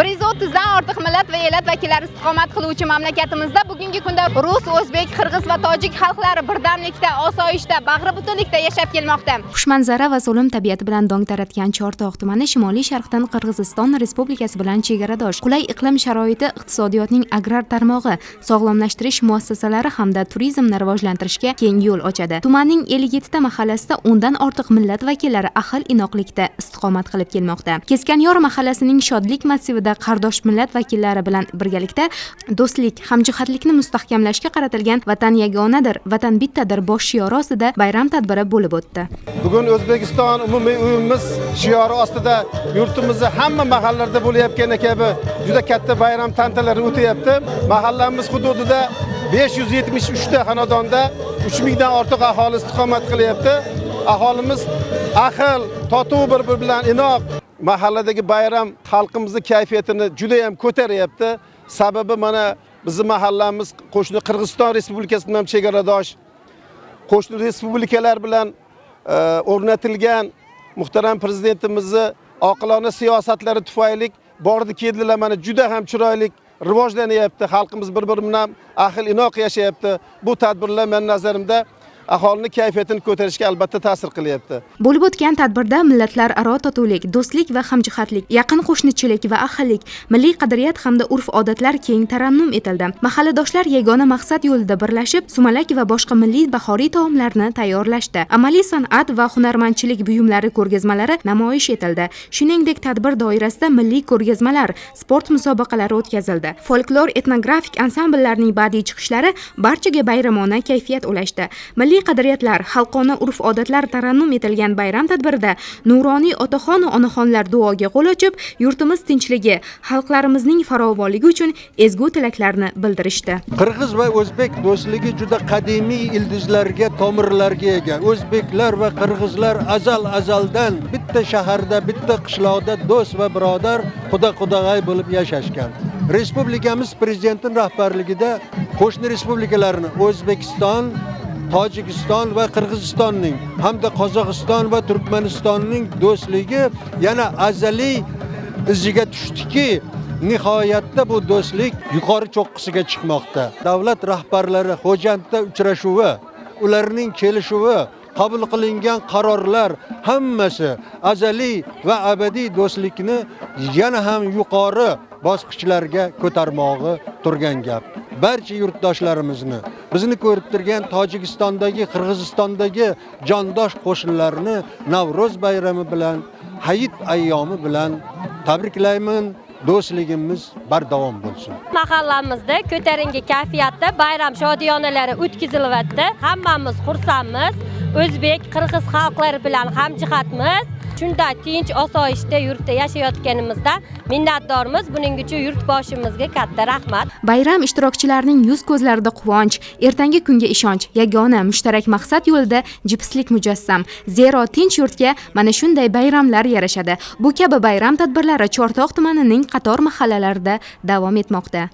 130 dan ortiq millat va elat vakillari istiqomat qiluvchi mamlakatimizda bugungi kunda rus, o'zbek, qirg'iz va tojik xalqlari birdamlikda, osoyishta, bag'ri butunlikda yashab kelmoqda. Xushmanzara va so'lim tabiati bilan dong taratgan Chortoq tumani Shimoliy sharqdan Qirg'iziston Respublikasi bilan chegaradosh. Qulay iqlim sharoiti iqtisodiyotning agrar tarmog'i, sog'lomlashtirish muassasalari hamda turizmni rivojlantirishga keng yo'l ochadi. Tumanning 57 ta mahallasida 10 dan ortiq millat vakillari ahil inoqlikda istiqomat qilib kelmoqda. Keskanyor mahallasining Shodlik massivida qardosh millat vakillari bilan birgalikda do'stlik, hamjihatlikni mustahkamlashga qaratilgan Vatan yagonadir, vatan bittadir bosh shiori ostida bayram tadbiri bo'lib o'tdi. Bugun O'zbekiston umumiy uyimiz shiori ostida yurtimizda hamma mahallalarda bo'layotgan kabi juda katta bayram tantanalari o'tyapti. Mahallamiz hududida 573 ta xonadonda 3000 dan ortiq aholi istiqomat qilyapti. Aholimiz ahil, totuv bir-biri bilan inoq. Mahalladagi bayram xalqimizning kayfiyatini juda ham ko'taryapti. Sababi mana bizning mahallamiz qo'shni Qirg'iziston Respublikasi bilan chegaradosh. Qo'shni respublikalar bilan o'rnatilgan muhtaram prezidentimizning oqilona siyosatlari tufayli bordi keldilar, mana juda ham chiroyli rivojlanyapti. Xalqimiz bir-biri bilan ahil inoq yashayapti. Bu tadbirlar men nazarimda aholini kayfiyatini ko'tarishga albatta ta'sir qilyapti. Bo'lib o'tgan tadbirda millatlararo totuvlik, do'stlik va hamjihatlik, yaqin qo'shnichilik va ahillik, milliy qadriyat hamda urf-odatlar keng tarannum etildi. Mahalladoshlar yagona maqsad yo'lida birlashib, sumalak va boshqa milliy bahoriy taomlarni tayyorlashdi. Amaliy san'at va hunarmandchilik buyumlari ko'rgazmalari namoyish etildi. Shuningdek, tadbir doirasida milliy ko'rgazmalar, sport musobaqalari o'tkazildi. Folklor etnografik ansambllarning badiiy chiqishlari barchaga bayramona kayfiyat ulashdi. Milliy qadriyatlar, xalqona urf-odatlar tarannum etilgan bayram tadbirida nuroniy otaxon va onaxonlar duoga qo'l ochib, yurtimiz tinchligi, xalqlarimizning farovonligi uchun ezgu tilaklarni bildirishdi. Qirg'iz va o'zbek do'stligi juda qadimiy ildizlarga, tomirlarga ega. O'zbeklar va qirg'izlar azaldan bitta shaharda, bitta qishloqda do'st va birodar, xudo-xudog'ay bo'lib yashashgan. Respublikamiz prezidentining rahbarligida qo'shni respublikalarni O'zbekiston, Tojikiston va Qirg'izistonning hamda Qozog'iston va Turkmanistonning do'stligi yana azaliy iziga tushdiki, nihoyatda bu do'stlik yuqori cho'qqisiga chiqmoqda. Davlat rahbarlari Xo'jandda uchrashuvi, ularning kelishuvi, qabul qilingan qarorlar hammasi azaliy va abadiy do'stlikni yana ham yuqori bosqichlarga ko'tarmog'i turgan gap. Barcha yurtdoshlarimizni, bizni ko'rib turgan Tojikistondagi, Qirg'izistondagi jondosh qo'shinlarni Navro'z bayrami bilan, Hayit ayyomi bilan tabriklayman. Do'stligimiz bardavom bo'lsin. Mahallamizda ko'tarinki kayfiyatda bayram shodiyonalari o'tkazilyapti. Hammamiz xursandmiz. O'zbek, qirg'iz xalqlari bilan hamjihatmiz. Shunda tinch, osoyishta yurtda yashayotganimizda minnatdormiz. Buning uchun yurtboshimizga katta rahmat. Bayram ishtirokchilarining yuz ko'zlarida quvonch, ertangi kunga ishonch, yagona mushtarak maqsad yo'lida jipslik mujassam. Zero tinch yurtga mana shunday bayramlar yarashadi. Bu kabi bayram tadbirlari Chortoq tumanining qator mahallalarida davom etmoqda.